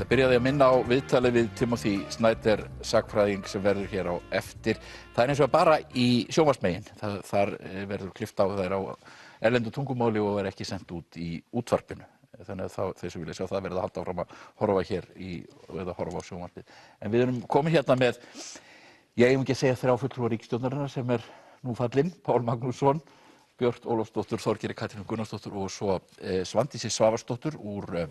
ætla að byrja á því að minna á viðtalið við Timothy Snyder sagnfræðing sem verður hér á eftir. Það er eins og bara í sjónvarpsmegin. Þar verður klippt á þær á erlendu tungumáli og er ekki sent út í útvarpinu. Þannig að þeir sem vilja sjá það verða að halda áfram að horfa hér eða horfa á sjónvarpið. En við erum komin hérna með, ég eigum ekki að segja 3 fulltrúa ríkisstjórnarinnar sem er nú fallinn, Pál Magnússon, Björt Ólafsdóttur, Þorgerður Katrín Gunnarsdóttur og svo Svandísi Svavarsdóttur úr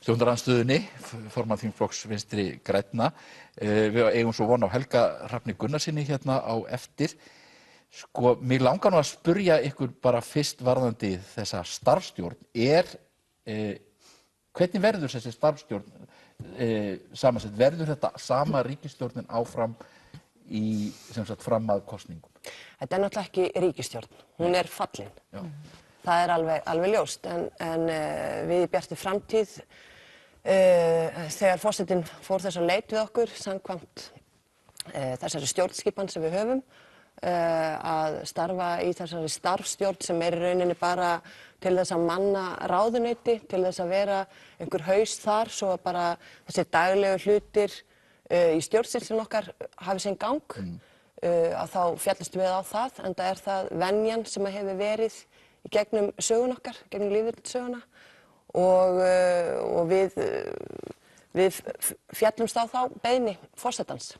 stjórnarandstöðunni, formann þingflokks Vinstri grænna. Við eigum svo von á Helga Hrafni Gunnarsinni hérna á eftir. Sko, mig langar nú að spurja ykkur bara fyrst varðandi þessa starfsstjórn. Hvernig verður þessi starfsstjórn samansett? Verður þetta sama ríkisstjórnin áfram í sem sagt fram að kosningum? Þetta er náttúrulega ekki ríkisstjórn, hún er fallin. Já. Það er alveg ljóst, en við í Bjartri framtíð, þegar forsetinn fór þess að leit við okkur, samkvæmt þessari stjórnskipan sem við höfum, að starfa í þessari starfsstjórn sem er í rauninni bara til þess að manna ráðuneyti, til þess að vera einhver haus þar, svo að bara þessi daglegu hlutir í stjórnsýslunni okkar hafi sinn gang, að þá fjallist við á það, enda er það venjan sem hefur verið í gegnum sögun okkar, gegnum lífeyrissöguna og við fjallumst á þá beiðni forsetans.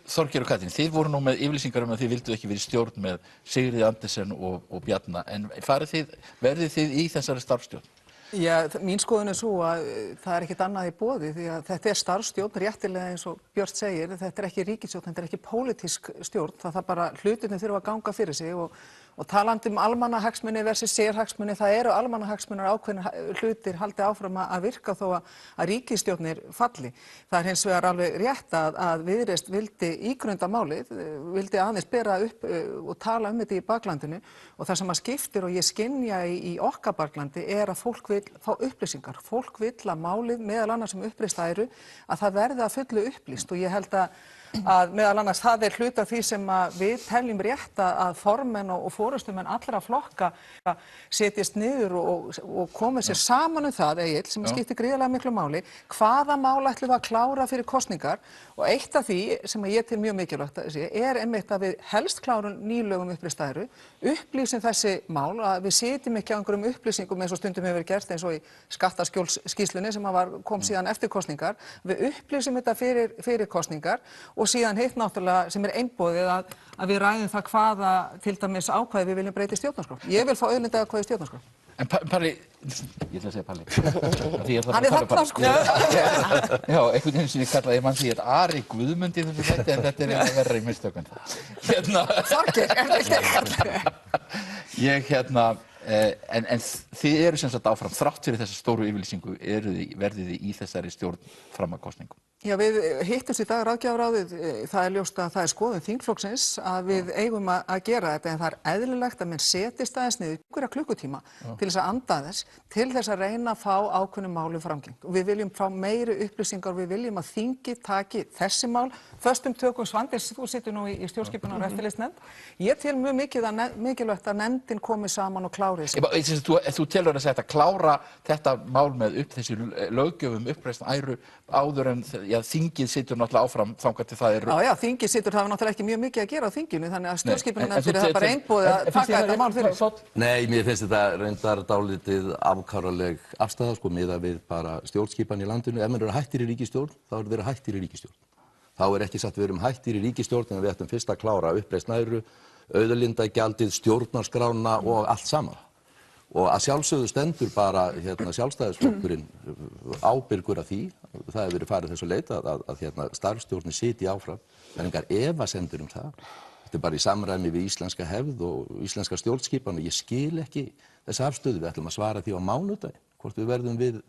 Þorgerður Katrín, þið voru nú með yfirlýsingar að þið vildu ekki verið í stjórn með Sigríði Andersen og Bjarna, en verðið þið í þessari starfsstjórn? Já, mín skoðun er svo að það er ekkert annað í boði því að þetta er starfsstjórn, réttilega eins og Björt segir, þetta er ekki ríkisstjórn, þetta er ekki pólitísk stjórn, það bara hlutirnir þurfa að ganga fyrir sig og talandi almannahagsmuni versus sérhagsmuni, það eru almannahagsmunir ákveðnir hlutir haldið áfram að virka þó að ríkisstjórnir falli. Það er hins vegar alveg rétt að Viðreisn vildi ígrunda málið, vildi aðeins bera upp og tala þetta í baklandinu og það sem að skiptir og ég skynja í okkar baklandi er að fólk vill fá upplýsingar. Fólk vill að málið, meðal annars sem uppreist æru, að það verði að fullu upplýst og ég held að meðal annars það er hluti af því sem við teljum rétt að formenn og forystumenn allra flokka setjast niður og komið sér saman það, Egill, sem skiptir gríðarlega miklu máli, hvaða mál ætlum við að klára fyrir kosningar og eitt af því sem ég tel mjög mikilvægt að sé er einmitt að við helst klárum nýlögum uppreist æru, upplýsum þessi mál, að við setjum ekki á einhverjum upplýsingum eins og stundum hefur gert eins og í skattaskjólsskýrslunni sem kom síðan eftir kosningar, við upplýsum þetta fyrir kosningar og síðan hitt náttúrulega sem er einboðið að við ræðum það hvaða til dæmis ákvæði við viljum breyta í stjórnarskrá. Ég vil fá auðlindaákvæði í stjórnarskrá. En Palli, ég ætla að segja Palli. Hann er þarna sko. Já, einhvern veginn sem ég kallaði mann því að Ari Guðmundi þessu þætti en þetta er verra í mistökun. Þorgeir, en þið eru sem sagt áfram þrátt fyrir þessa stóru yfirlýsingu verðið þið í þessari stjórn fram að kosningum? Já, við hittumst í dag ráðgjafarráðið, það er ljóst að það er skoðun þingflokksins að við eigum að gera þetta en það er eðlilegt að menn setjist aðeins niður einhverja klukkutíma til þess að anda þess, til þess að reyna að fá ákveðnum málum framgengt. Við viljum fá meiri upplýsingar, við viljum að þingið taki þessi mál, föstum tökum Svandís, þú situr nú í stjórnskipunar- og eftirlitsnefnd. Ég tel mjög mikilvægt að nefndin komi saman og klári þessi. Þú telur að þetta klára þetta mál með þessi löggjöf uppreisn æru áður en þingið situr náttúrulega áfram þangað til það er... Já, þingið situr, það er náttúrulega ekki mjög mikið að gera á þinginu, þannig að stjórnskipunarnefnd fyrir það bara einboðið að taka þetta mál fyrir. Nei, mér finnst þetta reyndar dálítið afkáraleg afstæða, sko, miðað við bara stjórnskipan í landinu. Ef maður eru hættir í ríkisstjórn, þá er verið hættir í ríkisstjórn. Þá er ekki sagt við erum hættir í ríkisstjórn, en við ættum fyrst að klára uppreisn æru, auðlindagjaldið, stjórnarskrána og allt saman. Og að sjálfsögðu stendur bara sjálfstæðisflokkurinn ábyrgur af því, það hefur verið farið þessu leit að starfsstjórnin sitji áfram, það er engar efasemdir það. Þetta er bara í samræmi við íslenska hefð og íslenska stjórnskipan og ég skil ekki þessa afstöðu, við ætlum að svara því á mánudaginn, hvort við verðum við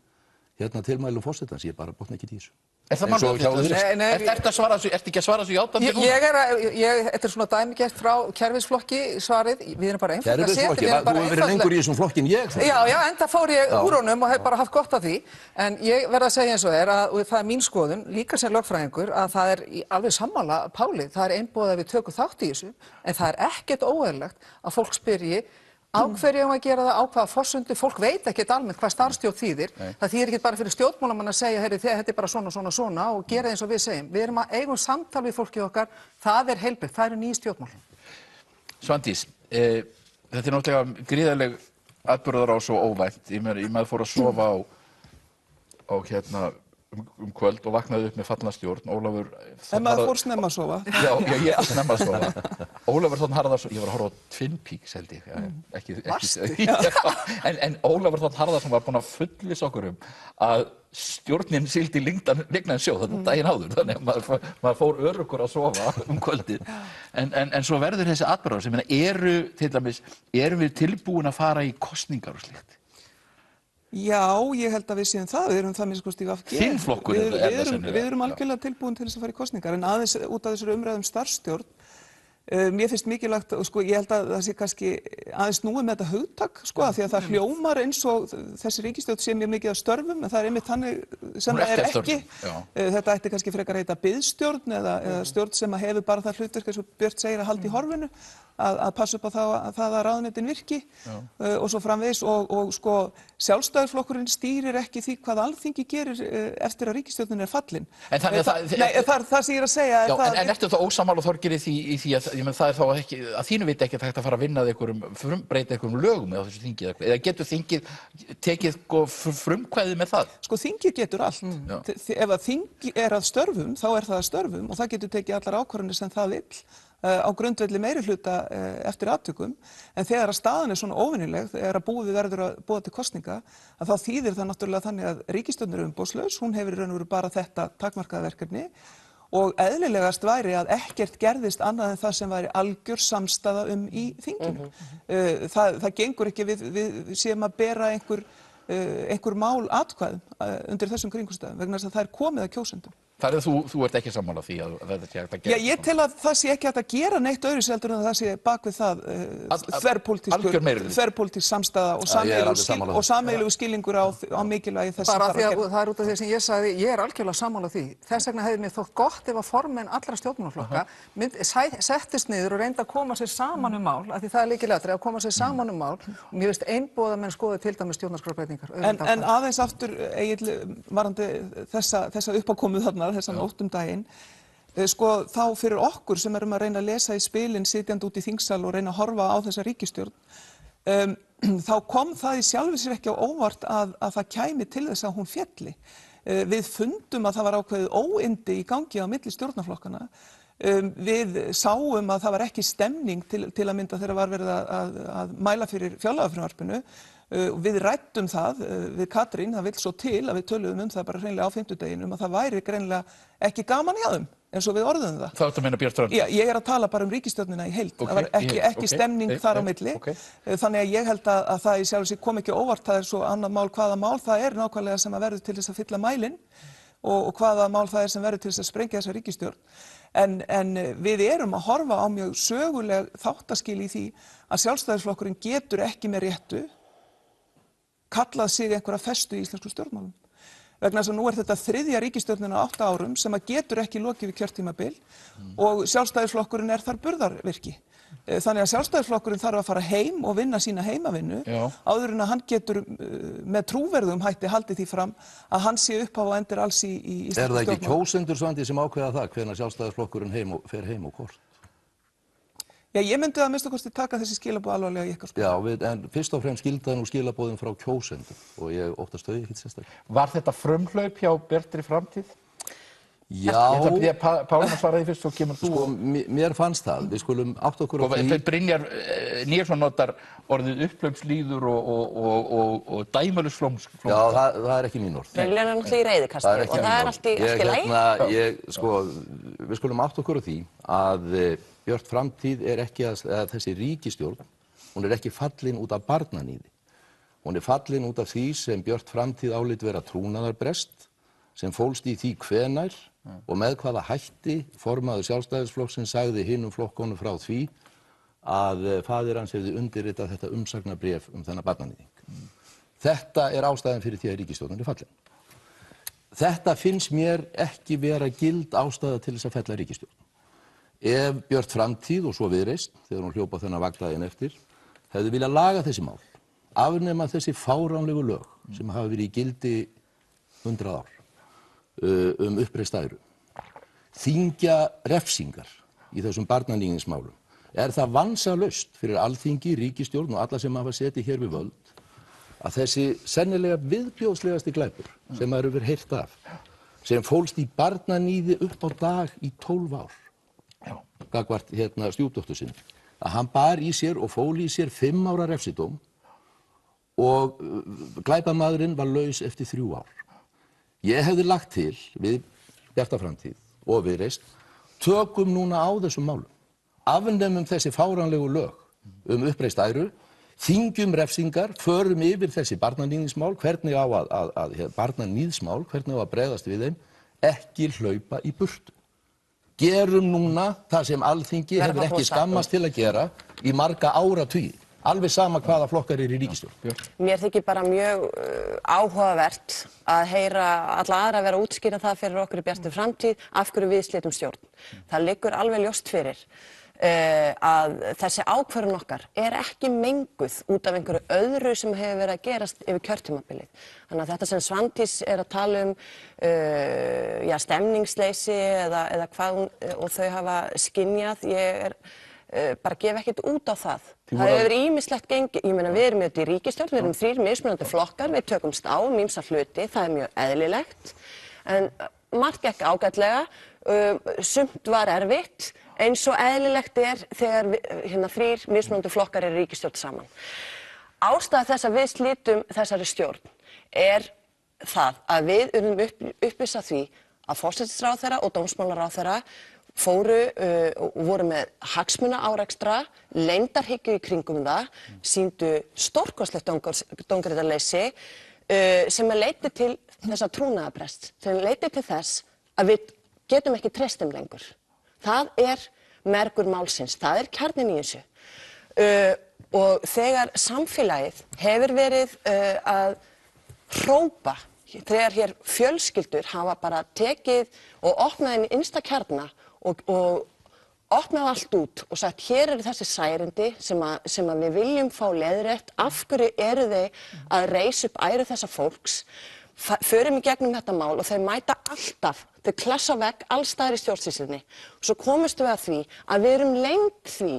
tilmælum forsetans, ég bara botna ekki í þessu. Er það málið? Ertu ekki að svara þessu játandi núna? Þetta er svona dæmigert frá kerfisflokki svarið, við erum bara einfaldlega Kerfisflokki, þú hefur verið lengur í þessum flokki en ég. Já, enda fór ég úr honum og hef bara haft gott af því, en ég verð að segja eins og og það er mín skoðun, líka sem lögfræðingur, að það er alveg sammála Páli, það er einboðið að við tökum þátt í þessu, en það er ekkert óeðlilegt að fólk spyrji Á hverju eigum við að gera það, á hvaða forsendu, fólk veit ekkert almennt hvað starfsstjórn þýðir. Það þýðir ekki bara fyrir stjórnmálamann að segja, heyrðu, þetta er bara svona og gera eins og við segjum. Við erum að eigum samtal við fólkið okkar, það er heilbrigt, það eru ný stjórnmál. Svandís, þetta er náttúrulega gríðarleg atburðarás og óvænt. Maður fór að sofa á kvöld og vaknaði upp með fallna stjórn. Ólafur... En maður fór snemma að sofa. Já, ég fór snemma að sofa. Ólafur Þ. Harðarson, ég var að horfa á Twin Peaks held ég. En Ólafur Þ. Harðarson var búinn að fullvissa okkur að stjórnin sigldi lygnan sjó þetta daginn áður. Þannig að maður fór öruggur að sofa kvöldið. En svo verður þessi atburðarás. Ég meina, til dæmis, erum við tilbúin að fara í kosningar og slíkt? Já, ég held að við séum það. Við erum það minnst kosti í VG. Þinn flokkur er það sennilega. Við erum algjörlega tilbúin til þess að fara í kosningar, en aðeins út af þessari umræðum starfsstjórn. Mér finnst mikilvægt, ég held að það sé kannski aðeins núið með þetta hugtak, því að það hljómar eins og þessi ríkisstjórn sé mjög mikið af störfum, en það er einmitt þannig sem það er ekki. Þetta ætti kannski frekar að heita biðstjórn eða stjórn sem hefur bara það hlutverk, eins og Björt segir, að halda í horfinu, að passa upp á það að ráðuneytin virki og svo framvegis og Sjálfstæðisflokkurinn stýrir ekki því hvað Alþingi gerir eftir að ríkisstjórnin er fallin. Það sem ég er að segja er það... En ertu þá ósammála Þorgeiri í því að það er þá ekki, að þínu viti ekki hægt að fara að vinna breyta einhverjum lögum eða þessu þingi eða getur þingið tekið frumkvæði með það? Þingið getur allt. Ef að þing er að störfum, þá er það að störfum og það getur tekið allar ákvarðanir sem það vill á grundvelli meirihluta eftir atvikum, en þegar að staðan er svona óvenjuleg, þegar að búið verður að boða til kosninga, að þá þýðir það náttúrulega þannig að ríkisstjórnin er umboðslaus, hún hefur í raun og veru bara þetta takmarkaða verkefni og eðlilegast væri að ekkert gerðist annað en það sem væri algjör samstaða í þinginu. Það gengur ekki við séum að bera einhver mál atkvæðum undir þessum kringumstæðum vegna þess að það er komið að kjósendum. Þar þú ert ekki sammála því að þetta sé hægt að gera? Já, ég tel að það sé ekki hægt að gera neitt öðruvísi heldur en að það sé bak við það þverpólitísk samstaða og sameiginlegur skilningur á mikilvægi þess bara því að það er út af því sem ég sagði, ég er algjörlega sammála því. Þess vegna hefði mér þótt gott ef að formenn allra stjórnmálaflokka settist niður og reyndi að koma sér saman mál, af því það er lykilatriði að koma sér saman mál og mér finnst einboða menn skoði til dæmis stjórnarskrárbreytingar. En aðeins aftur, Egill, varðandi þessa uppákomu þarna þessan óttum daginn, þá fyrir okkur sem erum að reyna að lesa í spilin sitjandi út í þingsal og reyna að horfa á þessa ríkisstjórn, þá kom það í sjálfu sér ekki á óvart að það kæmi til þess að hún félli. Við fundum að það var ákveðið óyndi í gangi á milli stjórnarflokkana. Við sáum að það var ekki stemning til að mynda þegar var verið að mæla fyrir fjárlagafrumvarpinu. Við ræddum það við Katrín, það vill svo til að við töluðum það bara hreinlega á fimmtudeginum að það væri greinilega ekki gaman hjá þeim, eins og við orðuðum það. Það áttu að meina Björt Þránd? Já, ég er að tala bara ríkisstjórnina í heild. Það var ekki stemning þar á milli. Þannig að ég held að það í sjálfu sér kom ekki óvart, það er svo annað mál hvaða mál það er nákvæmlega sem að verður til þess að fylla mælinn og hvaða mál það er sem verður til þess að sprengja þessa ríkisstjórn. En við erum að horfa á mjög söguleg þáttaskil í því að Sjálfstæðisflokkurinn getur ekki með réttu kallað sig einhverja festu í íslensku stjórnmálum. Vegna þess að nú er þetta þriðja ríkisstjórnin á 8 árum sem að getur ekki lokið við kjörtímabil og Sjálfstæðisflokkurinn er þar burðarvirki. Þannig að Sjálfstæðisflokkurinn þarf að fara heim og vinna sína heimavinnu áður en að hann getur með trúverðum hætti haldið því fram að hann sé upp á og endir alls í íslensku stjórnmálum. Er það ekki kjósendur Svandís sem ákveða það hvenær Sjálfstæðisflokkurinn fer heim og hvort? Já, ég myndi að minnsta kosti taka þessi skilaboð alvarlega í ykkar skoðun. Já, en fyrst og fremst skildaði nú skilaboðin frá kjósendum og ég óttast þau ekkert sérstaklega. Var þetta frumhlaup hjá Bjartri framtíð? Já. Ég ætla að byrja Pálma svara því fyrst og kemur þú. Mér fannst það, við skulum átta okkur á því. Brynjar Níelsson notar orðið upphlaupslýður og dæmælusflóms. Já, það er ekki mín orð. Brynjar er náttúrulega í reiðikasti og það er allt í lagi. Við skulum átta okkur á því að Björt Framtíð er ekki þessi ríkisstjórn, hún er ekki fallin út af barnaníði. Hún er fallin út af því sem Björt Framtíð álít vera trúnaðarbrest, sem fólst í því hvenær og með hvaða hætti formaður Sjálfstæðisflokksins sagði hinum flokkunum frá því að faðir hans hefði undirritað þetta umsagnarbréf þennan barnaníðing. Þetta er ástæðan fyrir því að ríkisstjórnin er fallin. Þetta finnst mér ekki vera gild ástæða til þess að fella ríkisstjórn. Ef Björt Framtíð og svo Viðreisn, þegar hún hljópa þennan vagndaginn eftir, hefðu viljað laga þessi mál, afnema þessi fáránlegu lög sem hafa verið í gildi 100 ár uppreist æru, þyngja refsingar í þessum barnaníðingsmálum, það vansalaust fyrir Alþingi, ríkisstjórn og alla sem hafa setið hér við völd að þessi sennilega viðbjóðslegasti glæpur sem maður hefur heyrt af, sem fólst í barnaníði upp á dag í 12 ár, gagnvart stjúpdóttur sinni, að hann bar í sér og fól í sér 5 ára refsidóm og glæpamaðurinn var laus eftir 3 ár. Ég hefði lagt til við Bjarta framtíð og Viðreisn, tökum núna á þessum málum, afnemum þessi fáránlegu lög uppreist æru, þyngjum refsingar, förum yfir þessi barnaníðsmál, hvernig á barnaníðsmál, hvernig á að bregðast við þeim, ekki hlaupa í burtu. Gerum núna það sem Alþingi hefur ekki skammast til að gera í marga áratugi, alveg sama hvaða flokkar í ríkisstjórn. Mér þykir bara mjög áhugavert að heyra alla aðra vera að útskýra það fyrir okkur í Bjartri framtíð af hverju við slitum stjórn. Það liggur alveg ljóst fyrir að þessi ákvörðun okkar ekki menguð út af einhverju öðru sem hefur verið að gerast yfir kjörtímabilið. Þannig að þetta sem Svandís að tala stemningsleysi eða hvað og þau hafa skynjað, ég bara gef ekkert út á það. Það hefur ýmislegt gengið, ég meina við erum í ríkisstjórn, við erum 3 mismunandi flokkar, við tökumst á ýmsa hluti, það mjög eðlilegt, en margt gekk ágætlega, sumt var erfitt, eins og eðlilegt þegar 3 mismunandi flokkar eru ríkisstjórn saman. Ástæða þess að við slitum þessari stjórn það að við urðum uppvís af því að forsætisráðherra og dómsmálaráðherra fóru og voru með hagsmunaárekstra, leyndarhyggju í kringum það, sýndu stórkostlegt dómgreiðarleysi sem leiddi til þessa trúnaðarbrests, sem leiddi til þess að við getum ekki treyst þeim lengur. Það mergur málsins, það kjarninn í þessu. Og þegar samfélagið hefur verið að hrópa, þegar hér fjölskyldur hafa bara tekið og opnað inn í innsta kjarna og opnað allt út og sagt hér eru þessi særindi sem að við viljum fá leiðrétt, af hverju eru þau að reisa upp æru þessa fólks, förum í gegnum þetta mál og þau mæta alltaf, þau klessa vegg alls staðar í stjórnsýslunni. Svo komumst við að því að við erum leynd því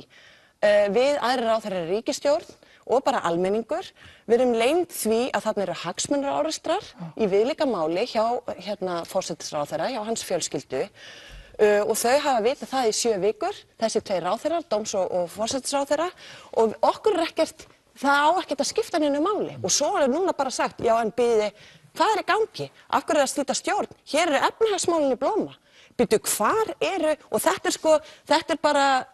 við aðrir ráðherrar í ríkisstjórn og bara almenningur, við erum leynd því að þarna eru hagsmunaárekstrar í viðlíka máli hjá forsætisráðherra, hjá hans fjölskyldu. Og þau hafa vitað það í 7 vikur, þessi 2 ráðherrar, dóms- og forsætisráðherra, og okkur ekkert, það ekkert að skipta neinu máli. Og svo núna bara sagt, já en biði, hvað í gangi? Af hverju að slíta stjórn? Hér eru efnahagsmálin í blóma. Bíddu, hvar og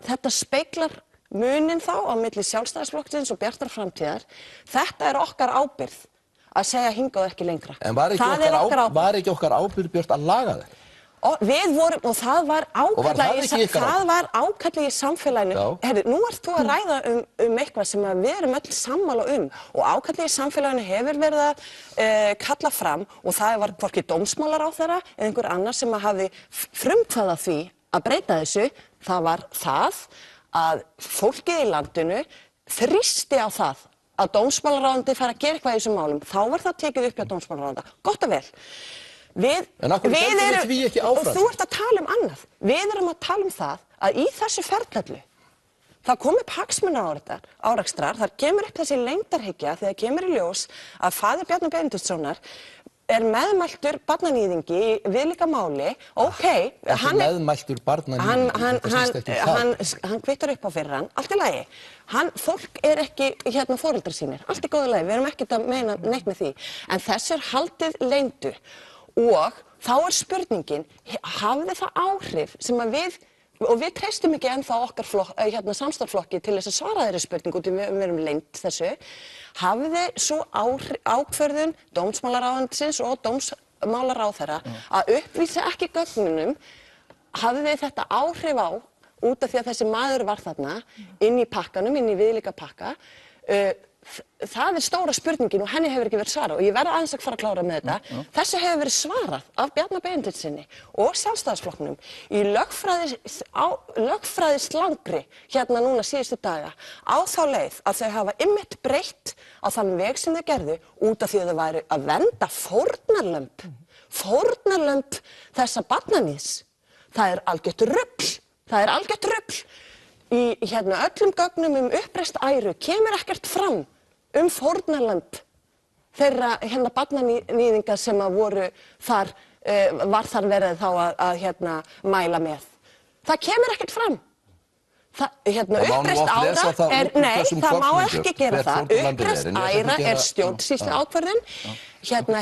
þetta speglar munin þá á milli Sjálfstæðisflokksins og Bjartrar framtíðar. Þetta okkar ábyrgð að segja hingað ekki lengra. En var ekki okkar ábyrgð, Björt, að laga þetta? Við vorum, og það var ákall í samfélaginu. Herri, nú þú að ræða eitthvað sem við erum öll sammála og ákall í samfélaginu hefur verið að kalla fram og það var hvorki dómsmálaráðherra eða einhver annar sem hafði frumkvæði að því að breyta þessu. Það var það að fólkið í landinu þrýsti á það að dómsmálaráðuneytið fari að gera eitthvað í þessum málum. Þá var það tekið upp hjá dómsmálaráðuneytið. Gott og vel. En af hverju heldur við því ekki áfram? Og þú ert að tala annað. Við erum að tala það að í þessu ferli það kom upp hagsmunaárekstrar, þar kemur upp þessi leyndarhyggja þegar kemur í ljós að faðir Bjarna Benediktssonar meðmæltur barnaníðingi í viðlíka máli. Hann meðmæltur barnaníðingi, hann kvittar upp á fyrir hann, allt í lagi. Fólk ekki foreldrar sínir, allt í góðu lagi, við erum ekkert að meina neitt með því. En þessu haldið leyndu og þá spurningin, hafði það áhrif sem að við treystum ekki ennþá okkar samstarfsflokki til þess að svara þeirri spurningu út við erum leynd þessu. Hafði svo ákvörðun dómsmálaráðuneytisins og dómsmálaráðherra að upplýsa ekki gögnunum, hafði þetta áhrif á út af því að þessi maður var þarna inn í pakkanum, inn í viðlíka pakka. það stóra spurningin og henni hefur ekki verið svarað og ég verð aðeins að fara að klára með þetta. Þessu hefur verið svarað af Bjarna Benediktssyni og Sjálfstæðisflokknum í lögfræðislangri hérna núna síðustu daga á þá leið að þau hafa einmitt breytt á þann veg sem þau gerðu út af því að þau væru að vernda fórnarlömb þessa barnaníðs. Það er algjört rugl. Í öllum gögnum uppreist æru kemur ekkert fram fórnarlömb þeirra barnaníðinga sem að voru þar, var þar verið þá að mæla með. Það kemur ekkert fram. Uppreist ára nei, það má ekki gera það. Uppreist æra stjórnsýslu ákvörðun.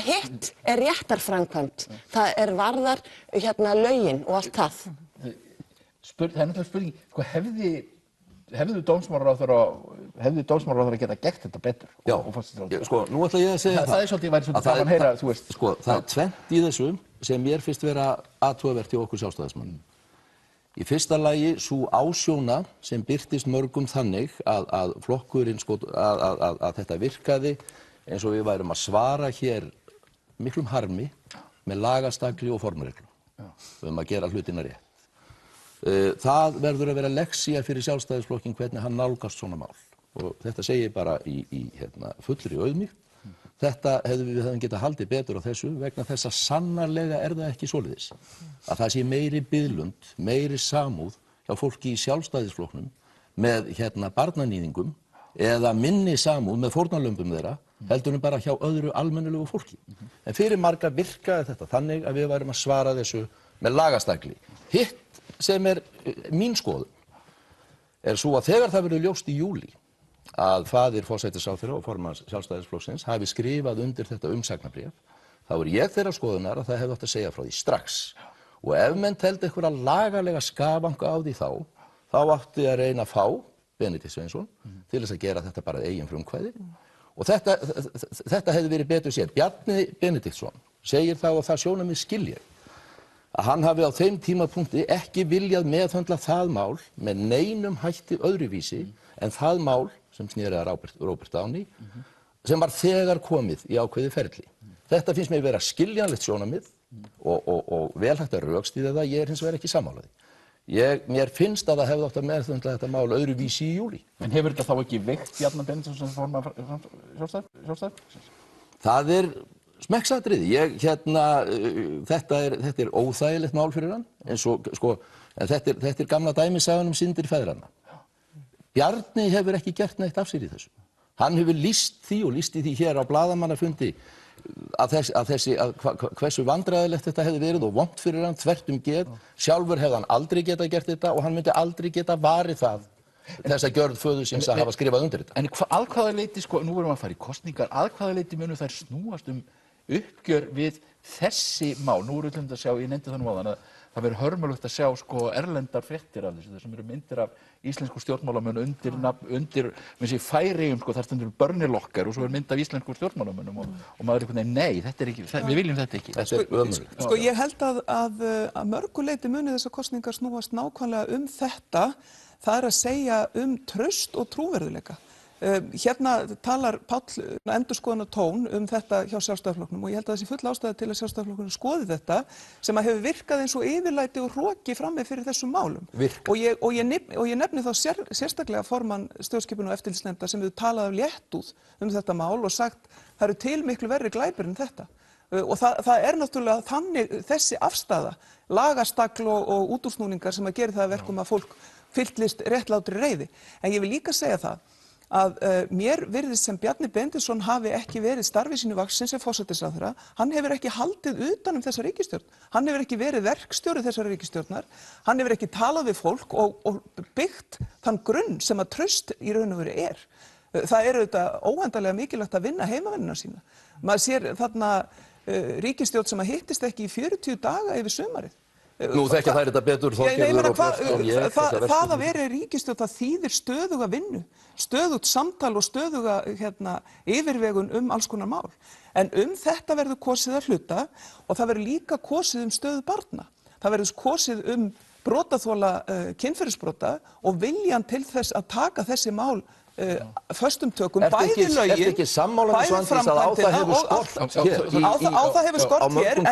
Hitt réttarframkvæmd. Það varðar lögin og allt það. Það er náttúrulega spurning, hefðu dómsmálaráðherra geta gert þetta betur? Já, nú ætla ég að segja það er svolítið gaman að heyra, þú veist. Það er tvennt í þessu sem mér finnst vera athugavert hjá okkur Sjálfstæðismönnum. Í fyrsta lagi sú ásjóna sem birtist mörgum þannig að flokkurinn, að þetta virkaði eins og við værum að svara hér miklum harmi með lagastagli og formreglum að gera hlutina rétt. Það verður að vera lexía fyrir Sjálfstæðisflokkinn hvernig hann nálgast svona mál og þetta segi ég bara í fullri auðmýkt. Þetta við hefðum getað haldið betur á þessu vegna þess að sannarlega það ekki svoleiðis að það sé meiri biðlund, meiri samúð hjá fólki í Sjálfstæðisflokknum með barnaníðingum eða minni samúð með fórnarlömbum þeirra heldur bara hjá öðru almennilegu fólki. En fyrir marga virkaði þetta þannig að við værum að svara þessu með lagastagli. Hitt sem mín skoðun svo að þegar það verður ljóst í júlí að faðir forsætisráðherra og formanns Sjálfstæðisflokksins hafi skrifað undir þetta umsagnarbréf, þá ég þeirrar skoðunar að það hefði átt að segja frá því strax. Og ef menn teldi einhverja lagalega skafanga á því þá átti að reyna að fá Benedikt Sveinsson til þess að gera þetta bara eigin frumkvæði. Og þetta hefði verið betur séð. Bjarni Benediktsson segir þá og það sjónarmið skil ég að hann hafi á þeim tímapunkti ekki viljað meðhöndla það mál með neinum hætti öðruvísi en það mál sem sneri að Róbert Downey sem var þegar komið í ákveðið ferli. Þetta finnst mér vera skiljanlegt sjónarmið og vel hægt að rökstyðja það, ég hins vegar ekki sammála því. Mér finnst að það hefði átt að meðhöndla þetta mál öðruvísi í júlí. En hefur þetta þá ekki veikt Bjarna Benediktsson sem formann Sjálfstæðisflokksins? Það smekksatriði. Þetta óþægilegt mál fyrir hann, en þetta gamla dæmisagan syndir feðranna. Bjarni hefur ekki gert neitt af sér í þessu. Hann hefur lýst því og lýsti því hér á blaðamannafundi hversu vandræðilegt þetta hefði verið og vont fyrir hann, þvert geð. Sjálfur hefði hann aldrei getað gert þetta og hann myndi aldrei geta varið það þessa gjörð föðursins að hafa skrifað undir þetta. En að hvaða leyti, nú erum við að fara í kosningar, að hvaða leyti munu þær snúast uppgjör við þessi mál? Nú erum við að sjá, ég nefndi það nú áðan, að það verður hörmulegt að sjá erlendar fréttir af þessu, sem eru myndir af íslensku stjórnmálamönnum undir Færeyjum, þar stendur Börnilokkar og svo mynd af íslensku stjórnmálamönnum og maður einhvern veginn, nei, þetta ekki, við viljum þetta ekki. Þetta ömurlegt. Ég held að mörgu leyti muni þessar kosningar snúast nákvæmlega þetta, það að segja traust og trúverðuleika. Hérna talar Páll endurskoðunar tón þetta hjá Sjálfstæðisflokknum og ég held að það sé full ástæða til að Sjálfstæðisflokkurinn skoði þetta sem að hefur virkað eins og yfirlæti og hroki frammi fyrir þessum málum. Og ég nefni þá sérstaklega formann stjórnskipunar og eftirlitsnefndar sem hefur talað af léttúð þetta mál og sagt það eru til miklu verri glæpir en þetta. Og það náttúrulega þannig þessi afstaða, lagastagl og útúrsnúningar sem að gera það að verkum að fólk fyllist réttlátri reiði. En ég vil líka segja það að mér virðist sem Bjarni Benediktsson hafi ekki verið starfi sínu vaxinn sem forsætisráðherra. Hann hefur ekki haldið utan þessa ríkisstjórn. Hann hefur ekki verið verkstjóri þessar ríkisstjórnar. Hann hefur ekki talað við fólk og byggt þann grunn sem að traust í raun og veru Það auðvitað óendanlega mikilvægt að vinna heimavinnuna sína. Maður sér þarna ríkisstjórn sem að hittist ekki í 40 daga yfir sumarið. Nú þekkja þær þetta betur Þorgerður og Björn og ég. Það að vera ríkisstjórn, það þýðir stöðuga vinnu, stöðugt samtal og stöðuga yfirvegun alls konar mál. En þetta verður kosið að hluta og það verður líka kosið stöðu barna. Það verður kosið brotaþola kynferðisbrota og viljan til þess að taka þessi mál föstum tökum, bæði lögin, Ertu ekki sammála með Svandís að á það hefur skort hér? Á það hefur skort hér,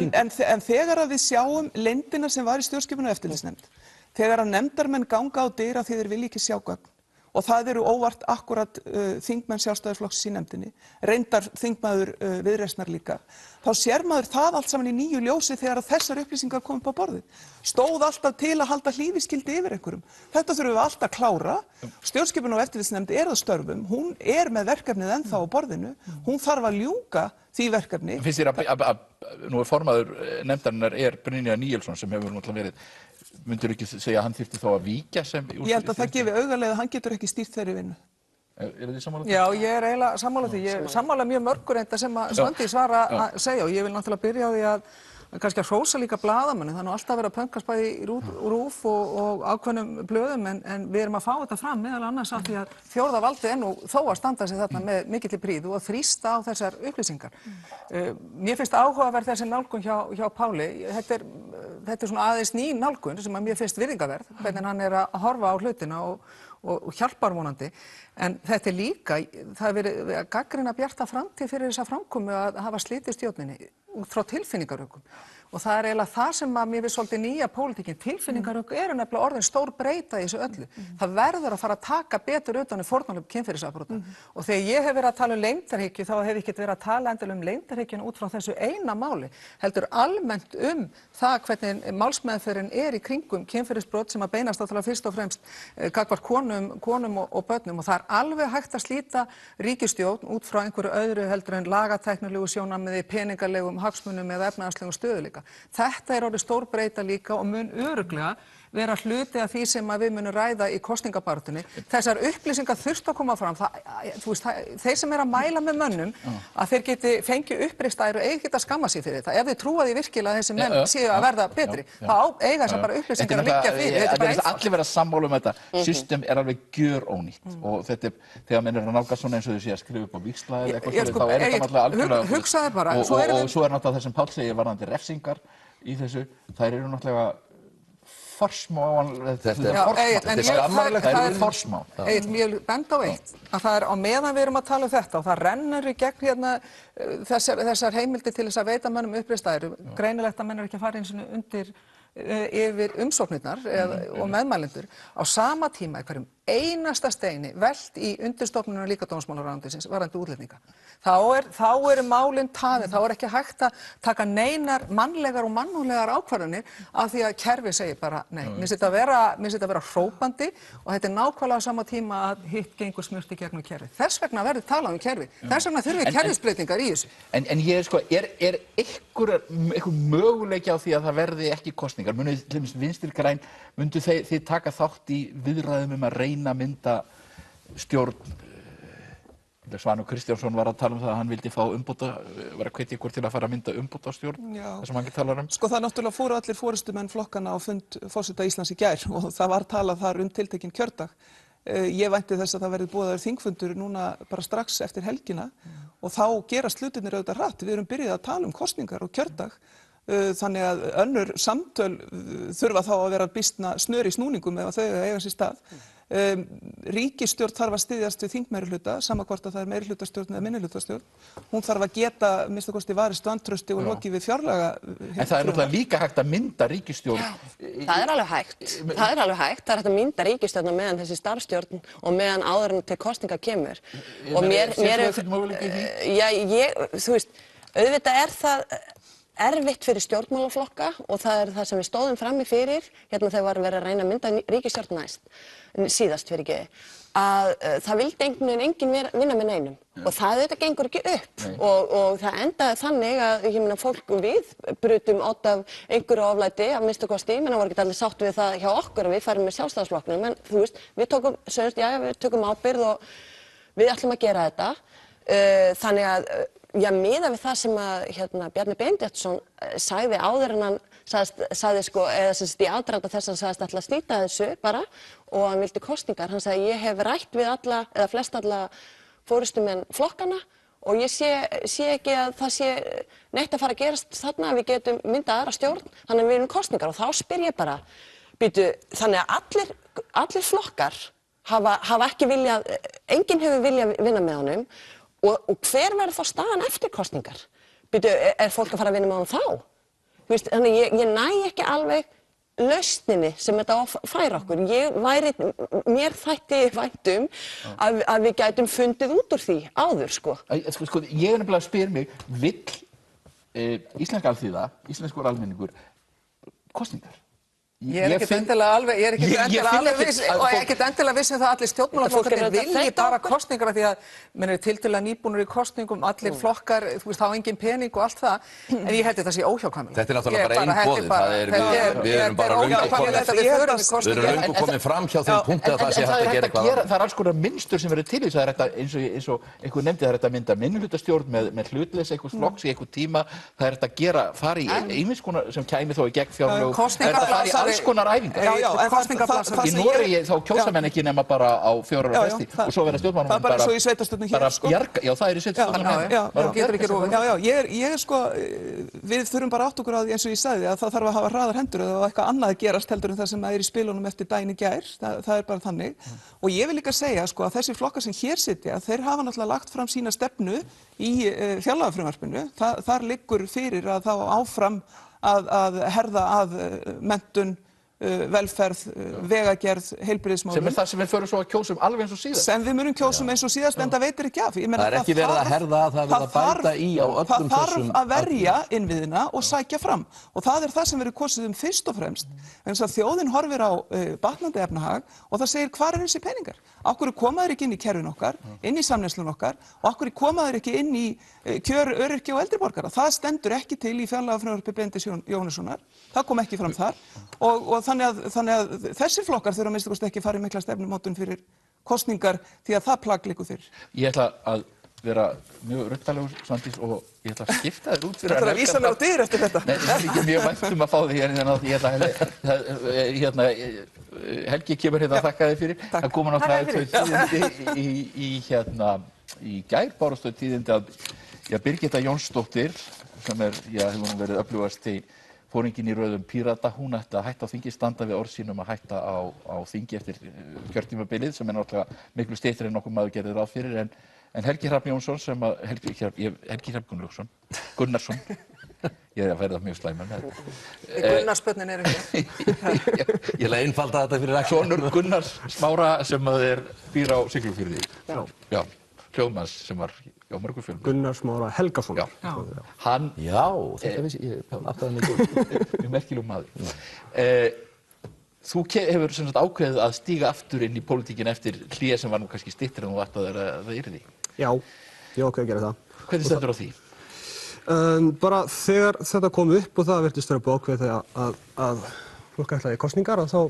en þegar að við sjáum leyndina sem var í stjórnskipunar- og eftirlitsnefnd, þegar að nefndarmenn ganga á dyr af því þeir vilja ekki sjá gögn, og það eru óvart akkurat þingmenn Sjálfstæðisflokks í nefndinni, reyndar þingmaður Viðreisnar líka, þá sér maður það allt saman í nýju ljósi þegar að þessar upplýsingar kom upp á borðið. Stóð alltaf til að halda hlífiskildi yfir einhverjum. Þetta þurfum við alltaf að klára. Stjórnskipunar- og eftirlitsnefnd er að störfum, hún er með verkefnið ennþá á borðinu, hún þarf að ljúka því verkefni. Finnst þér að nú formaður nefndarinnar Brynjar Níelsson sem hefur náttúrulega verið, myndur ekki segja að hann þyrfti þá að víkja sem... Ég held að það gefi augalega að hann getur ekki stýrt þeirri vinnu. Er þið sammála því? Já, ég er eiginlega sammála því. Ég er sammála mjög mörgur enda sem að Svandís var að segja og ég vil náttúrulega byrja á því að kannski að hrósa líka blaðamennu. Það er nú alltaf verið að pönkast bæði í RÚV og ákveðnum blöðum en við erum að fá þetta fram meðal annars af því að fjórða valdið er nú þó að standa sig þarna með mikilli prýðu og þrýsta á þessar upplýsingar. Mér finnst áhugaverð þessi nálgun hjá Páli. Þetta er svona aðeins ný nálgun sem að mér finnst virðingaverð, hvernig hann er að horfa á hlutina og hjálpar vonandi. En þetta er líka, það er verið að gagnrýna bjarta framtíð fyrir þessa framkomu að hafa slitið stjórninni út frá tilfinningarökum. Og það er eiginlega það sem að mér finnst svolítið nýja pólitíkin. Tilfinningarök eru nefnilega orðin stór breyta í þessu öllu. Það verður að fara að taka betur utan fórnarlöp kynferðisafbrota. Og þegar ég hef verið að tala leyndarhyggju, þá hef ég ekki verið að tala endilega leyndarhyggjuna út frá þessu eina máli. Heldur almennt það hvernig málsmeðferðin í kringum kynferðisbrot sem að beinast náttúrulega fyrst og fremst gagnvart konum og börnum. Og það er alveg hægt að slíta ríkisstjórn út frá einhverju öðru heldur en lagatæknilegu sjónarmiði, peningalegum hagsmunum eða efnahagslegum stöðugleika. Þetta er orðið stór breyta líka og mun örugglega vera hluti af því sem að við munum ræða í kosningabaráttunni. Þessar upplýsingar þurft að koma fram. Þeir sem að mæla með mönnum að þeir geti fengið uppreistar og eiga geta skamma sig fyrir þetta. Ef þeir trúa því virkilega að þessi menn séu að verða betri, þá eiga þessar bara upplýsingar að liggja fyrir. Þetta er bara einfalt. Allir vera sammála þetta. System er alveg gjörónýtt og þetta þegar menn að nálgast svona eins og þau sé að skrifa upp á víxla eða eitthvað þá er þetta náttúrulega algjörlega. Hugsaðu bara. Og svo er náttúrulega þessum Páll segir varðandi refsingar í þessu. Þær eru náttúrulega forsmá þetta er skammarlegt, það er forsmá. Ég vil benda á eitt, að það er á meðan við erum að tala og það rennur í gegn hérna þessar heimildir til þess að veita mönnum uppreistar. Greinilegt að menn ekki að fara eins og undir yfir umsóknirnar og meðmælendur. Á sama tíma hverjum einasta steini velt í undirstofnunum líka dómsmálaráðuneytisins varðandi útlendinga. Þá eru málin tafin, þá er ekki hægt að taka neinar mannlegar og mannúðlegar ákvarðanir af því að kerfið segir bara nei. Mér finnst þetta vera hrópandi og þetta er nákvæmlega á sama tíma að hitt gengur smurt í gegnum kerfið. Þess vegna verður talað um kerfið. Þess vegna þurfum við kerfisbreytingar í þessu. En ég er einhver möguleiki á því að það verði ekki kosningar? Munið til dæmis Vinstri græn, mundu þið taka þátt í viðræðum að reyna að mynda stjórn? Svanur Kristjánsson var að tala það að hann vildi fá var að hvetja ykkur til að fara að mynda umbótastjórn, það sem hann talar Sko það náttúrulega fóru allir forystumenn flokkana á fund forseta Íslands í gær og það var talað þar tiltekinn kjördag. Ég vænti þess að það verði boðaður þingfundur núna bara strax eftir helgina og þá gerast hlutirnir auðvitað hratt. Við erum byrjuð að tala um kosningar og kjördag. Þannig að önnur samtöl þurfa þá að vera býsna snör í snúningum ef þau eiga sér stað. Ríkisstjórn þarf að styðjast við þingmeirihluta, sama hvort að það er meirihlutastjórn eða minnihlutastjórn. Hún þarf að geta, minnsta kosti, varist vantrausti og lokið við fjárlaga. En það er náttúrulega líka hægt að mynda ríkisstjórn. Það er alveg hægt. Það er hægt að mynda ríkisstjórn meðan þessi starfsstjórn og meðan áður en til kosninga kemur. Og mér þú veist, auðvitað er það erfitt fyrir stjórnmálaflokka og það er það sem við stóðum frammi fyrir hérna þegar var verið að reyna að mynda ríkisstjórn síðast fyrir ekki að það vildi enginn vinna með neinum og það þetta gengur ekki upp og það endaði þannig að ég meina fólk við brutum átt af einhverju oflæti af minnsta kosti, menn það voru ekki allir sátt við það hjá okkur að við færum með Sjálfstæðisflokknum en þú veist, við tökum ábyrgð og við ætlum að gera þetta þannig að miðað við það sem að Bjarni Benediktsson sagði áður en hann sagði sko, eða sem sagt í aðdraganda þess að hann sagðist ætla að slíta þessu bara og hann vildi kosningar. Hann sagði ég hef rætt við alla, eða flest alla forystumenn flokkana og ég sé ekki að það sé neitt að fara að gerast þarna að við getum myndað aðra stjórn, þannig að við erum kosningar og þá spyr ég bara, þannig að allir flokkar hafa ekki viljað, enginn hefur viljað vinna með honum og hver verður þá staðan eftir kosningar? Bíddu, fólk að fara að vinna með honum þá? Þannig ég næ ekki alveg lausninni sem þetta á að færa okkur. Mér þætti væntum að við gætum fundið út úr því áður, sko. Sko, ég nefnilega spyr mig, vill íslensk alþýða, íslenskur almenningur, kosningar? Ég er ekkert endilega alveg viss og ekkert endilega viss það allir stjórnmálaflokkarnir vilji bara kosningar því að menn eru tiltölulega nýbúnir í kosningum, allir flokkar, þú veist, hafa engin pening og allt það, en ég held þetta sé óhjákvæmilegt. Þetta er náttúrulega bara einboðið, við erum bara löngu komin fram hjá þeim punkti að það sé hægt að gera eitthvað. Það alls konar mynstur sem verður til í þessu, eins og einhver nefndi, það að mynda minnihlutastjórn með hlutleysi einhvers flokks í einhver tíma, það að fara í ýmiss konar sem kæmi þó í gegn fjárlögum, alls konar æfingar. Í Noregi þá kjósa menn ekki nema bara á 4 ára fresti og svo verða stjórnmálamenn bara eins og í sveitarstjórnum hér, sko. Já, það er í sveitarstjórnum hér. Það getur ekki rofið. Ég er sko, við þurfum bara átt okkur á því eins og ég sagði að það þarf að hafa hraðar hendur eða eitthvað annað að gerast heldur en það sem er í spilunum eftir daginn í gær. Það er bara þannig. Og ég vil líka segja sko að þessir flokkar sem hér sitja, þeir hafa náttúrulega lagt fram sína stefnu í fjárlagafrumvarpinu. Þar liggur fyrir að þá áfram að herða að menntun, velferð, vegagerð, heilbrigðismálum. Sem það sem við förum svo að kjósum alveg eins og síðast. Sem við munum kjósum eins og síðast, en það veitir ekki af. Það er ekki verið að herða að það verið að bæta í á öllum þessum. Það þarf að verja innviðina og sækja fram. Og það er það sem verður kosið fyrst og fremst. En þess að þjóðin horfir á batnandi efnahag og það segir hvar þessi peningar? Af hverju koma þeir ekki inn í kerfin okkar, inn í samneyslun okkar og af hverju koma þeir ekki inn í kjör öryrkja og eldri borgara? Það stendur ekki til í fjárlagafrumvarpi Bendis Jóhannessonar. Það kom ekki fram þar og þannig að þessir flokkar þurfa að minnsta kosti ekki fara í mikla stefnumótun fyrir kosningar því að það plagg liggur fyrir. Ég ætla að vera mjög ruttalegur, Svandís, og ég ætla að skipta þér út fyrir að vísa mig á dyr eftir þetta. Nei, það er ekki mjög vænt að fá þig hérna, ég ætla að Helgi kemur hérna að þakka þig fyrir. Það koma náttúrulega tíðindi í gær bárust þau tíðindi að Birgitta Jónsdóttir, sem hefur verið öflugasti foringinn í röðum Pírata, hún ætti að hætta á þingi, standa við orð sínum að hætta á þingi eftir kjörtímabilið, sem náttúrulega miklu styttri en nokkuð maður gerði ráð fyrir, en Helgi Hrafn Jónsson sem að Helgi Hrafn Gunnarsson ég er að verða mjög slæmur með þetta. Gunnarsbörnin eru hér. Ég ætla að einfalda þetta fyrir sonur Gunnars Smára sem býr á Siglufirði. Já, hljóðmanns sem var mörgum fjölum. Gunnar Smára Helgason. Hann... Já, þetta vissi ég aftur hann ekki. Mjög merkilegum maður. Þú hefur sem sagt ákveðið að stíga aftur inn í pólitíkin eftir hlé sem var nú kannski styttri en þú ætlaðir að það yrði. Já, ég ákveði að gera það. Hvernig stendur á því? Bara þegar þetta kom upp og það virtist vera ákveðið þegar að fólk ætlaði kosningar þá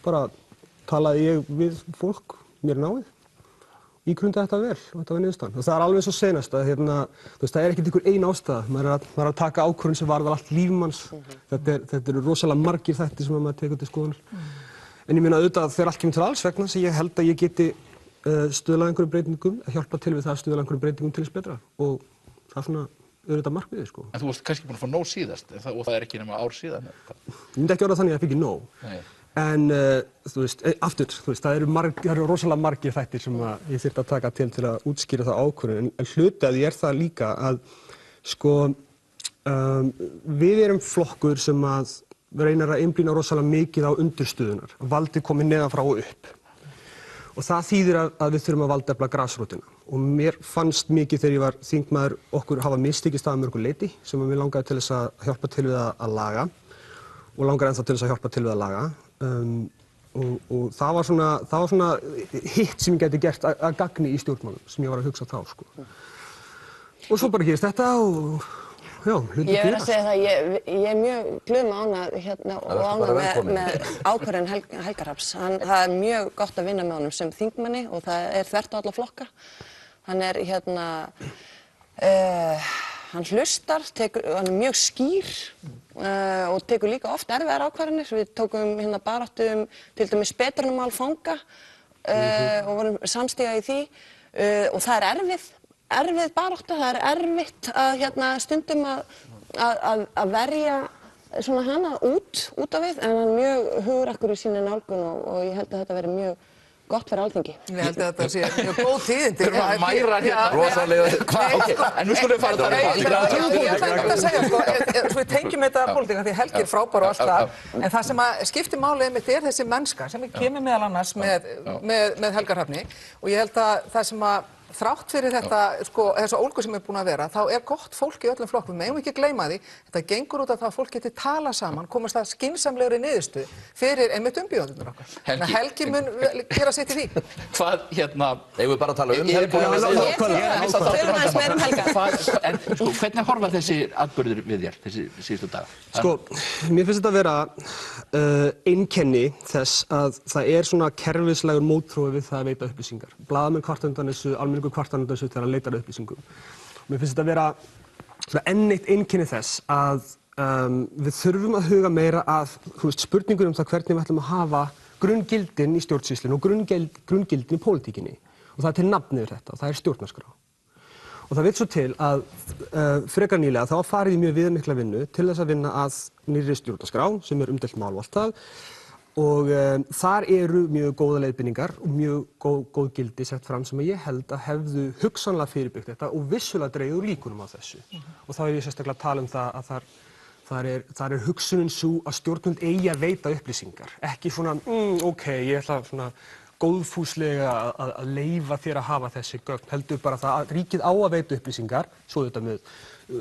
bara talaði ég við fólk mér náið. Ígrunda þetta vel og þetta var niðurstaðan. Og það er alveg svo seinast að það er ekkert einhver ein ástæða. Maður er að taka ákvörðun sem varðar allt líf manns. Þetta eru rosalega margir þættir sem maður tekur til skoðunar. En ég meina auðvitað þegar allt kemur til alls vegna sem ég held að ég geti stuðlað einhverjum breytingum, hjálpa til við það að stuðla einhverjum breytingum til þess betra. Og það er svona auðvitað markmiðið sko. En þú varst kannski búin að fá nóg síðast og það er ekki nema ár síðan. Ég myndi ekki orða þannig að ég fengi nóg. Nei. En það eru rosalega margir þættir sem ég þyrfti að taka til að útskýra það ákvörðun. En hluti af því er það líka að sko við erum flokkur sem að reynar að einblína rosalega mikið á undirstöðunar. Valdið komið neðan frá og upp. Og það þýðir að við þurfum að valdefla grasrótina. Og mér fannst mikið þegar ég var þingmaður okkur hafa mistekist að mörgu leyti sem að mér langaði til þess að hjálpa til við að laga og langar ennþá til þess að hjálpa til við að laga. Og það var svona hitt sem ég gæti gert að gagni í stjórnmálum sem ég var að hugsa þá sko. Og svo bara gerist þetta og já, hlutir gerast. Ég verð að segja það, ég er mjög glöð og ánægð með ákvörðun Helga Hrafns. Það er mjög gott að vinna með honum sem þingmanni og það er þvert á alla flokka. Hann er hann hlustar, hann er mjög skýr og tekur líka oft erfiðar ákvarðanir. Við tókum baráttu til dæmis betrunarmál fanga og vorum samstiga í því og það er erfið baráttu, það er erfitt að stundum að verja svona hana út á við, en hann er mjög hugrakkur í sinni nálgun og ég held að þetta verði mjög gott fyrir Alþingi. Ég held að þetta sé mjög góð tíðindi. Þurfum að mæra hérna rosalega. En nú skulum við fara að tala um Ég ætla að segja, sko, við tengjum þetta pólitík, því Helgi er frábær og allt það, en það sem að skiptir máli einmitt þessi mennska sem kemur meðal annars með Helga Hrafni, og ég held að það sem að þrátt fyrir þetta, sko, þessa ólgu sem er búin að vera, þá er gott fólk í öllum flokkum, við megum ekki gleyma því, þetta gengur út af það að fólk geti talað saman, komast að skynsamlegri niðurstöðu fyrir einmitt umbjóðendur okkar. Helgi mun gera sitt í því. Hvað, hérna... Eigum við bara að tala um Helga? En sko, hvernig horfa þessi atburðir við þér, þessi síðustu daga? Sko, mér finnst þetta að vera einkenni þess að það er svona kerfislægur mótþrói við það að veita upplýsingar. Blaðamenn kvarta undan þessu, almenningur kvarta undan þessu þegar hann leitar að upplýsingum. Mér finnst þetta að vera svona enn eitt einkenni þess að við þurfum að huga meira að spurningur um það hvernig við ætlum að hafa grunngildin í stjórnsýslunni og grunngildin í pólitíkinni. Og það er til nafn yfir þetta og það er stjórnarskrá. Og það vill svo til að frekar nýlega þá farið í mjög viðamikla vinnu til þess að vinna að nýrri stjórnarskrá sem er umdeilt mál og allt það. Og þar eru mjög góða leiðbeiningar og mjög góð gildi sett fram sem ég held að hefðu hugsanlega fyrirbyggt þetta og vissulega dregið úr líkunum á þessu. Og þá er ég sérstaklega að tala um það að þar er hugsunin svo að stjórnvöld eigi að veita upplýsingar. Ekki svona, ok, ég ætla svona góðfúslega að leyfa þér að hafa þessi gögn, heldur bara það að ríkið á að veita upplýsingar, svo þetta með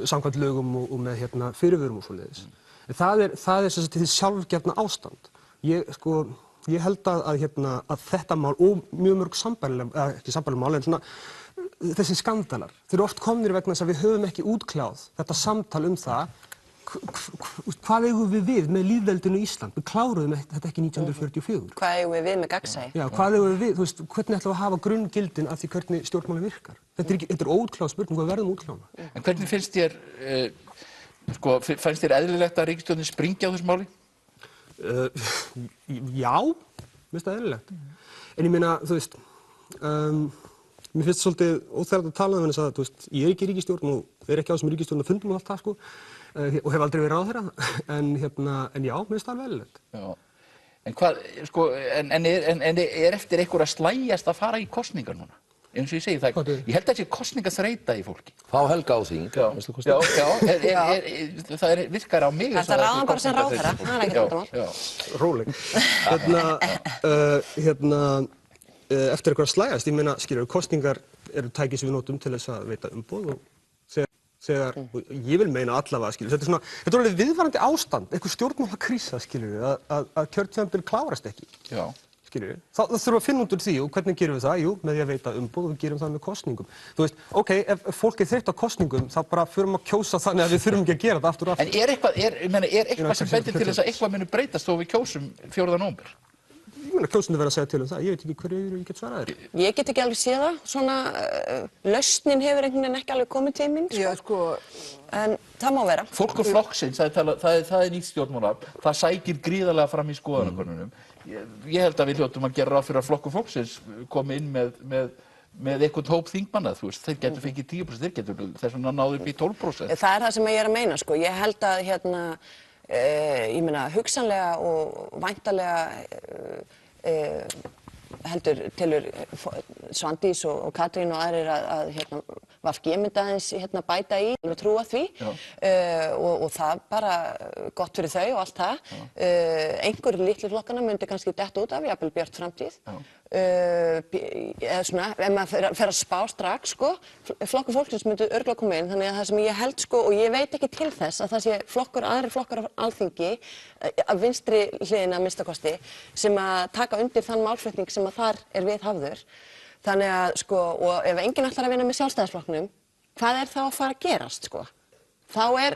samkvæmt lögum og með fyrirvörum og svoleiðis. En það er sem sagt hið sjálfgefna ástand. Ég held að þetta mál og mjög mörg ekki sambærileg mál, en svona þessi skandalar, þeir eru oft komnir vegna þess að við höfum ekki útkláð þetta samtal um það hvað eigum við með lýðveldinu í Ísland? Við kláruðum þetta ekki 1944. Hvað eigum við með gagnsæi? Já, hvað eigum við, hvernig ætlum við að hafa grunngildin af því hvernig stjórnmálið virkar? Þetta er óútkláð spurning og við verðum útklána. En hvernig finnst þér, fannst þér eðlilegt að ríkisstjórnin springi á þessu máli? Já, mér finnst það eðlilegt. En ég meina, mér finnst svolítið óþægilegt að tala um þess að, ég er ekki í ríkisstjórn og er ekki á þessum ríkisstjórnarfundum og allt það, og hef aldrei verið ráðherra, en já, mér finnst það alveg eðlilegt. Já. En hvað, en er eftir einhver að slægjast að fara í kosningar núna? Eins og ég segi það, ég held að þessi kosningaþreyta í fólki. Fá Helga á þing. Það virkar á mig. Þetta ráðan bara sem ráðherra, það er ekkert vandamál. Róleg. Eftir eitthvað að slægjast, ég meina, kosningar eru tæki sem við notum til þess að veita umboð og þegar, og ég vil meina allavega, þetta er alveg viðvarandi ástand, eitthvað stjórnmálakrísa, að kjörtímabil klárast ekki. Já. Það þurfum að finna út úr því og hvernig gerum við það? Jú, með því að veita umboð og við gerum það með kosningum. Þú veist, ok, ef fólk er þreytt á kosningum, þá bara förum að kjósa þannig að við þurfum ekki að gera þetta aftur og aftur. En er eitthvað sem bendir til þess að eitthvað muni breytast þó við kjósum 4. nóvember? Ég meina, kjósendur verða að segja til um það, ég veit ekki hverju ég get svarað þér. Ég get ekki alveg séð það, svona lausnin hefur einhvern veginn ekki alveg komið til mín, en það má vera. Fólk og flokksins, það er nýtt stjórnmála, það sækir gríðarlega fram í skoðanakönnunum. Ég held að við hljótum að gera ráð fyrir að Flokkur flokksins komi inn með einhvern hóp þingmanna, þeir getur fengið 10%, þeir getur þess vegna náðu upp í 12%. Það er það sem ég er að meina, ég held að ég meina hugsanlega og væntanlega heldur tilur Svandís og Katrín og aðrir að VG myndi aðeins bæta í, við trúa því og það bara gott fyrir þau og allt það. Einhverjir litlu flokkana myndi kannski detta út af, jafnvel Björt framtíð. Eða svona, ef maður fer að spá strax, Flokkur fólksins myndi örugglega koma inn, þannig að það sem ég held, og ég veit ekki til þess að það sé aðrir flokkar af Alþingi, af vinstri hliðina að minnsta kosti, sem að taka undir þann málflutning sem að þar er viðhafður. Þannig að, og ef enginn ætlar að vinna með Sjálfstæðisflokknum, hvað er þá að fara að gerast, Þá er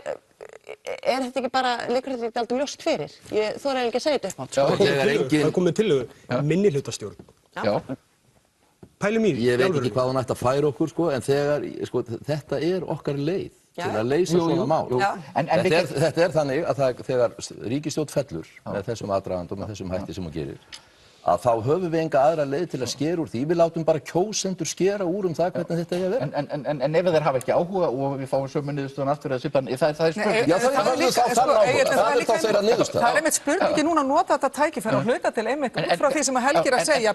þetta ekki bara, liggur þetta ekki aldrei ljóst fyrir? Ég þori ekki að segja þetta upp átt, Það er komið tillögu, minnihlutastjórn. Já. Pælum í því. Ég veit ekki hvað hún ætti að færa okkur, en þegar, þetta er okkar leið til að leysa svona mál. Þetta er þannig að þegar ríkisstjórn fellur með þessum aðdraganda og með þessum hætti sem hún gerir, að þá höfum við enga aðra leið til að skera úr því. Við látum bara kjósendur skera úr það hvernig þetta eigi að vera. En ef þeir hafa ekki áhuga og við fáum sömu niðurstöðuna aftur eða svipan, það er spurning. Já, það er þá þeirra niðurstaða. Það er einmitt spurningi núna að nota þetta tækifæri og hluta til einmitt út frá því sem Helgi er að segja,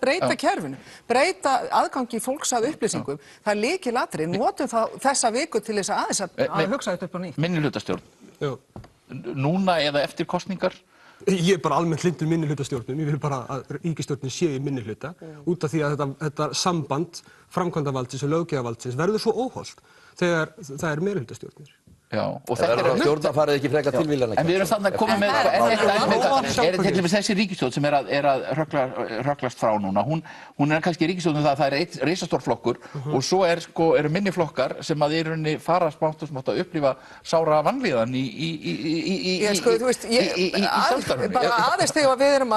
breyta kerfinu, breyta aðgangi fólks að upplýsingum. Það er lykilatriði. Notum þessa viku til þess aðeins að hugsa þetta upp á nýtt. Minnihlutastjórn. Núna eða eftir kosningar? Ég er bara almennt hlynntur minnihlutastjórnum. Ég vil bara að ríkisstjórnin sé í minnihluta út af því að þetta samband framkvæmdarvaldsins og löggjafarvaldsins verður svo óhollt þegar það er meirihlutastjórnir. Já, og þetta er stjórnarfarið ekki frekar tilvíðanlega. En við erum þannig að koma með til dæmis þessi ríkisstjórn sem er að hrökklast frá núna, hún er kannski ríkisstjórn það er einn risastór flokkur og svo eru minni flokkar sem að í rauninni fara smátt og smátt að upplifa sára vanlíðan í samstarfinu. Bara aðeins þegar við erum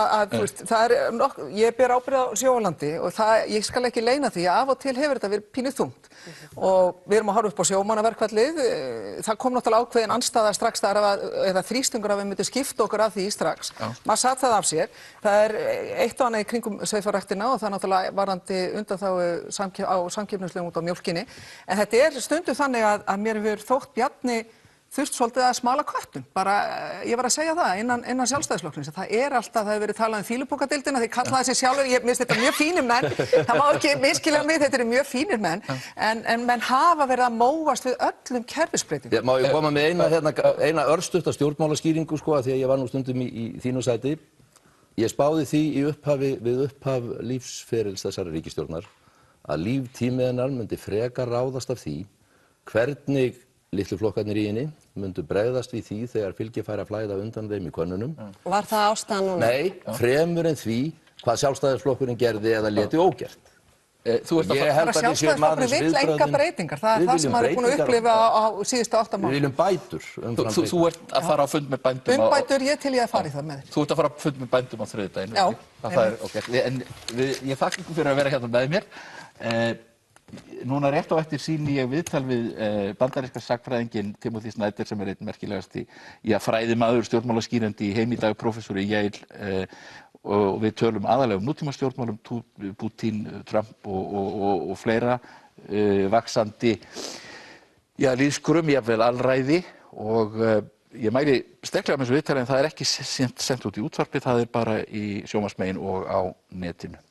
ég ber ábyrgð á Sjóvallandi og ég skal ekki leyna því að af og til hefur þetta verið pínu þungt og við erum að horfa upp á sjómannaverkfallið. Það kom náttúrulega ákveðin andstaða strax þar eða þrýstungur að við myndum skipta okkur af því strax. Maður satt það af sér. Það er eitt og annað í kringum sauðfjárræktina og það er náttúrulega varðandi undanþágu á samkeppnislögum út á mjólkinni. En þetta er stundum þannig að mér hefur þótt Bjarni þurft svolítið að smala köttum. Bara, ég var að segja það innan Sjálfstæðisflokksins. Það er alltaf, það hefur verið talað fýlupokkadeildina, þeir kallaði sig sjálfur, ég minnst þetta mjög fínir menn, það má ekki misskilja mig, þetta eru mjög fínir menn, en menn hafa verið að móast við öllum kerfisbreytingum. Má ég koma með eina örstutta stjórnmálaskýringu, sko, því að ég var nú stundum í þínu sæti. Ég spáði því við upphaf lífsferils þessara ríkisstjórnar að líftími hennar myndi frekar ráðast af því hvernig litlu flokkarnir í henni myndu bregðast við því þegar fylgi færi að flæða undan þeim í könnunum. Var það ástæðan núna? Nei, fremur en því hvað Sjálfstæðisflokkurinn gerði eða léti ógert. Sjálfstæðisflokkurinn vill enga breytingar. Það er það sem maður er búin að upplifa á síðustu 8 mánuðum. Við viljum bætur. Þú ert að fara á fund með bændum. Umbætur, ég til ég að fara í það með þér. Þú ert að fara á fund með bændum á þriðjudaginn. Já. En ég þakka ykkur fyrir að vera hérna með mér. Núna rétt á eftir sýni ég viðtal við bandaríska sagnfræðinginn Timothy Snyder sem er einn merkilegasti fræðimaður, stjórnmálaskýrandi í heimi í dag, prófessor í Yale og við tölum aðalega nútímastjórnmálum, Putin, Trump og fleira, vaxandi lýðskrum, jafnvel alræði og ég mæli sterklega með þessu viðtali en það er ekki sent út í útvarpi, það er bara í sjónvarpsmegin og á netinu.